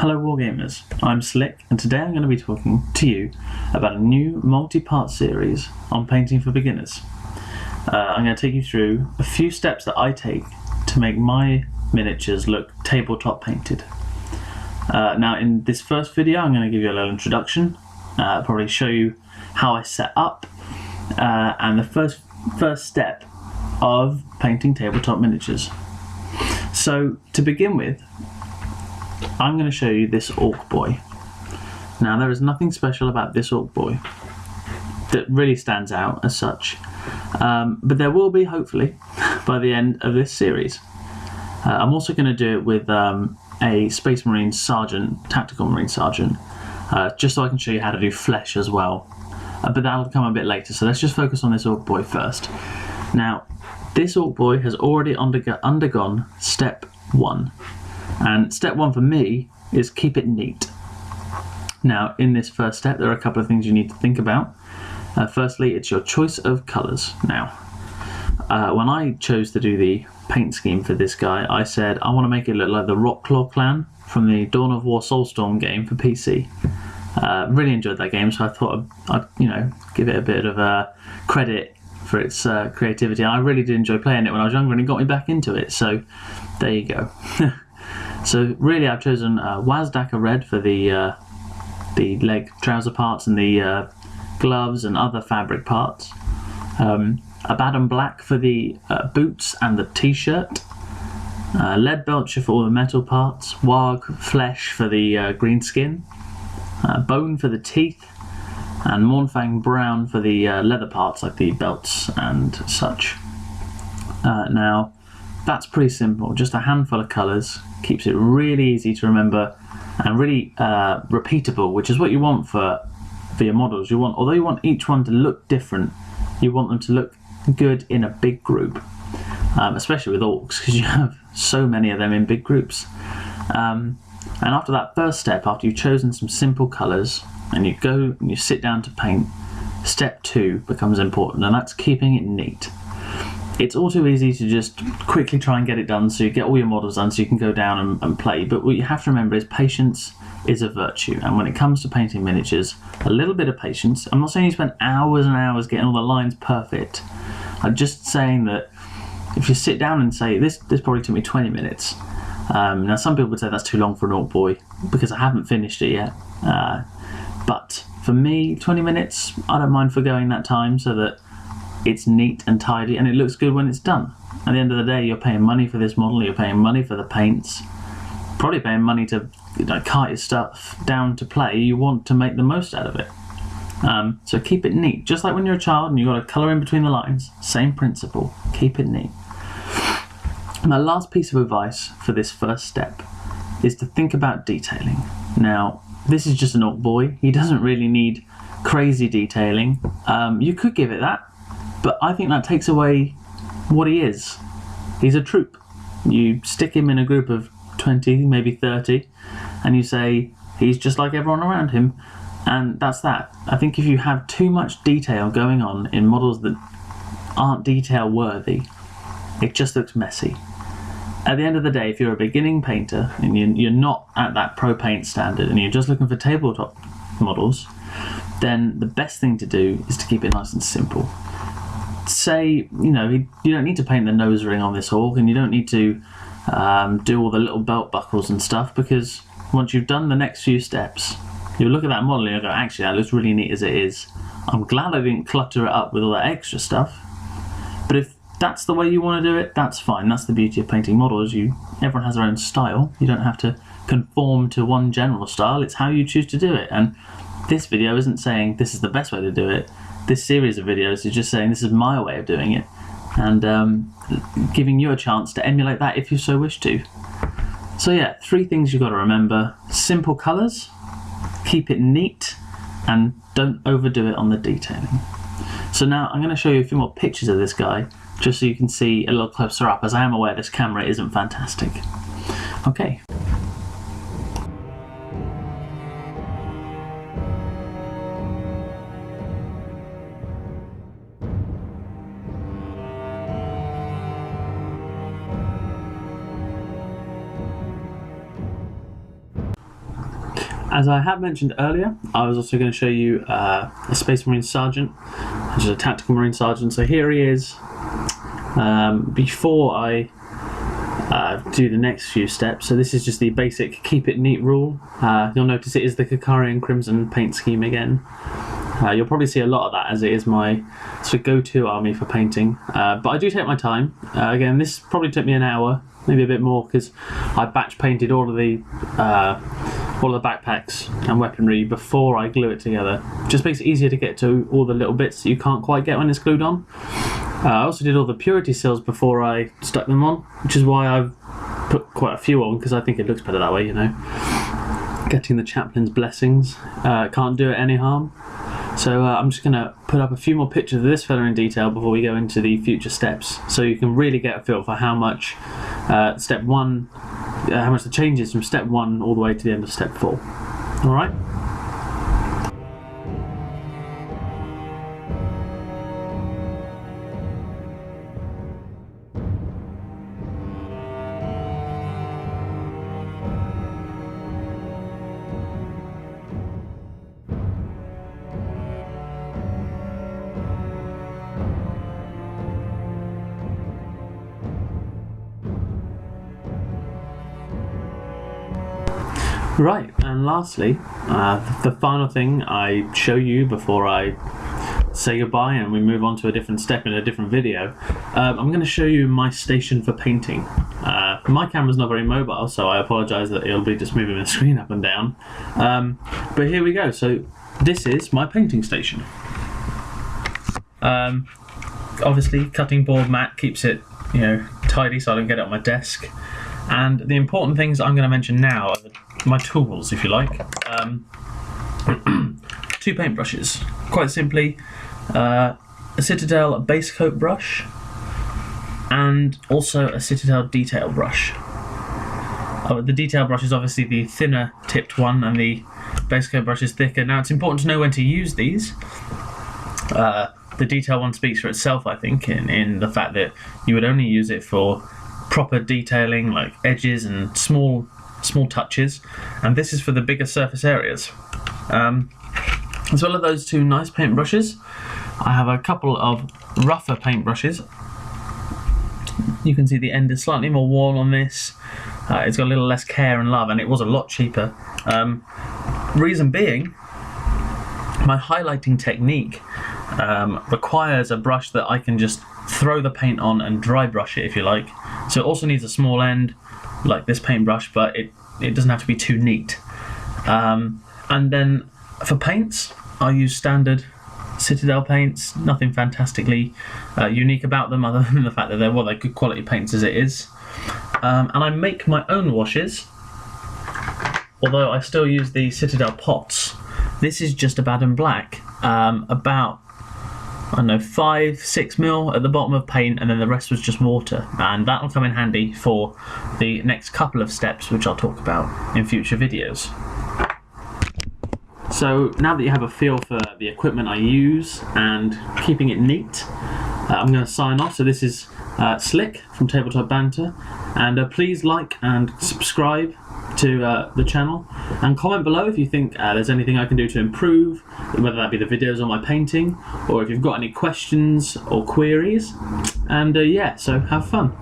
Hello Wargamers, I'm Slick and today I'm going to be talking to you about a new multi-part series on painting for beginners. I'm going to take you through a few steps that I take to make my miniatures look tabletop painted. Now in this first video I'm going to give you a little introduction, probably show you how I set up and the first step of painting tabletop miniatures. So to begin with, I'm going to show you this Orc Boy. Now there is nothing special about this Orc Boy that really stands out as such, but there will be hopefully by the end of this series. I'm also going to do it with a Space Marine Sergeant, Tactical Marine Sergeant, just so I can show you how to do flesh as well, but that'll come a bit later, so let's just focus on this Orc Boy first. Now this Orc Boy has already undergone step 1. And step 1 for me is keep it neat. Now in this first step there are a couple of things you need to think about. Firstly, it's your choice of colours. Now when I chose to do the paint scheme for this guy, I said I want to make it look like the Rotclaw clan from the Dawn of War Soulstorm game for PC. Really enjoyed that game, so I thought I'd give it a bit of credit for its creativity. And I really did enjoy playing it when I was younger and it got me back into it, so there you go. So really I've chosen Wazdaka Red for the leg trouser parts and the gloves and other fabric parts. Abaddon Black for the boots and the t-shirt. Leadbelcher for all the metal parts. Warg Flesh for the green skin. Bone for the teeth. And Mournfang Brown for the leather parts like the belts and such. Now that's pretty simple, just a handful of colours, keeps it really easy to remember and really repeatable, which is what you want for your models. Although you want each one to look different, you want them to look good in a big group, especially with orcs because you have so many of them in big groups. And after that first step, after you've chosen some simple colours and you go and you sit down to paint, step 2 becomes important, and that's keeping it neat. It's all too easy to just quickly try and get it done so you get all your models done so you can go down and play, but what you have to remember is patience is a virtue, and when it comes to painting miniatures, a little bit of patience. I'm not saying you spend hours and hours getting all the lines perfect. I'm just saying that if you sit down and say, this probably took me 20 minutes. Now some people would say that's too long for an Orc Boy because I haven't finished it yet, but for me 20 minutes, I don't mind forgoing that time so that it's neat and tidy and it looks good when it's done. At the end of the day, you're paying money for this model, you're paying money for the paints, probably paying money to cart your stuff down to play. You want to make the most out of it. So keep it neat, just like when you're a child and you've got to colour in between the lines. Same principle, keep it neat. My last piece of advice for this first step is to think about detailing. Now this is just an Orc Boy, he doesn't really need crazy detailing. You could give it that, but I think that takes away what he is. He's a troop. You stick him in a group of 20, maybe 30, and you say he's just like everyone around him, and that's that. I think if you have too much detail going on in models that aren't detail worthy, it just looks messy. At the end of the day, if you're a beginning painter and you're not at that pro paint standard and you're just looking for tabletop models, then the best thing to do is to keep it nice and simple. Say, you don't need to paint the nose ring on this orc, and you don't need to do all the little belt buckles and stuff, because once you've done the next few steps, you'll look at that model and you'll go, actually that looks really neat as it is. I'm glad I didn't clutter it up with all that extra stuff. But if that's the way you want to do it, that's fine. That's the beauty of painting models. Everyone has their own style. You don't have to conform to one general style. It's how you choose to do it. And this video isn't saying this is the best way to do it. This series of videos is just saying this is my way of doing it, and giving you a chance to emulate that if you so wish to. So yeah, 3 things you've got to remember: simple colours, keep it neat, and don't overdo it on the detailing. So now I'm going to show you a few more pictures of this guy just so you can see a little closer up, as I am aware this camera isn't fantastic. Okay. As I have mentioned earlier, I was also going to show you a Space Marine Sergeant, which is a tactical Marine Sergeant. So here he is. Before I do the next few steps, so this is just the basic keep it neat rule. You'll notice it is the Kikarian Crimson paint scheme again. You'll probably see a lot of that as it is my sort of go-to army for painting, but I do take my time. Again, this probably took me an hour, maybe a bit more, because I batch painted all of the backpacks and weaponry before I glue it together. Just makes it easier to get to all the little bits that you can't quite get when it's glued on. I also did all the purity seals before I stuck them on, which is why I've put quite a few on, because I think it looks better that way, you know. Getting the chaplain's blessings can't do it any harm. So I'm just going to put up a few more pictures of this fella in detail before we go into the future steps, so you can really get a feel for how much step 1, how much the changes from step 1 all the way to the end of step 4. Alright? Right, and lastly, the final thing I show you before I say goodbye and we move on to a different step in a different video, I'm going to show you my station for painting. My camera's not very mobile, so I apologise that it'll be just moving the screen up and down. But here we go, so this is my painting station. Obviously, cutting board mat keeps it, you know, tidy so I don't get it on my desk. And the important things I'm going to mention now are my tools, if you like. 2 paintbrushes. Quite simply, a Citadel base coat brush and also a Citadel detail brush. The detail brush is obviously the thinner tipped one and the base coat brush is thicker. Now it's important to know when to use these. The detail one speaks for itself, I think, in the fact that you would only use it for proper detailing like edges and small touches, and this is for the bigger surface areas. As well as those 2 nice paint brushes, I have a couple of rougher paint brushes. You can see the end is slightly more worn on this. It's got a little less care and love, and it was a lot cheaper. Reason being, my highlighting technique requires a brush that I can just throw the paint on and dry brush it, if you like. So it also needs a small end like this paintbrush, but it doesn't have to be too neat. And then for paints, I use standard Citadel paints, nothing fantastically unique about them other than the fact that they're good quality paints as it is. And I make my own washes, although I still use the Citadel pots. This is just Abaddon Black, about, I don't know, 5-6 mil at the bottom of paint, and then the rest was just water, and that will come in handy for the next couple of steps, which I'll talk about in future videos. So now that you have a feel for the equipment I use and keeping it neat, I'm going to sign off. So this is Slick from Tabletop Banter, and please like and subscribe to the channel, and comment below if you think there's anything I can do to improve, whether that be the videos or my painting, or if you've got any questions or queries. And yeah, so have fun.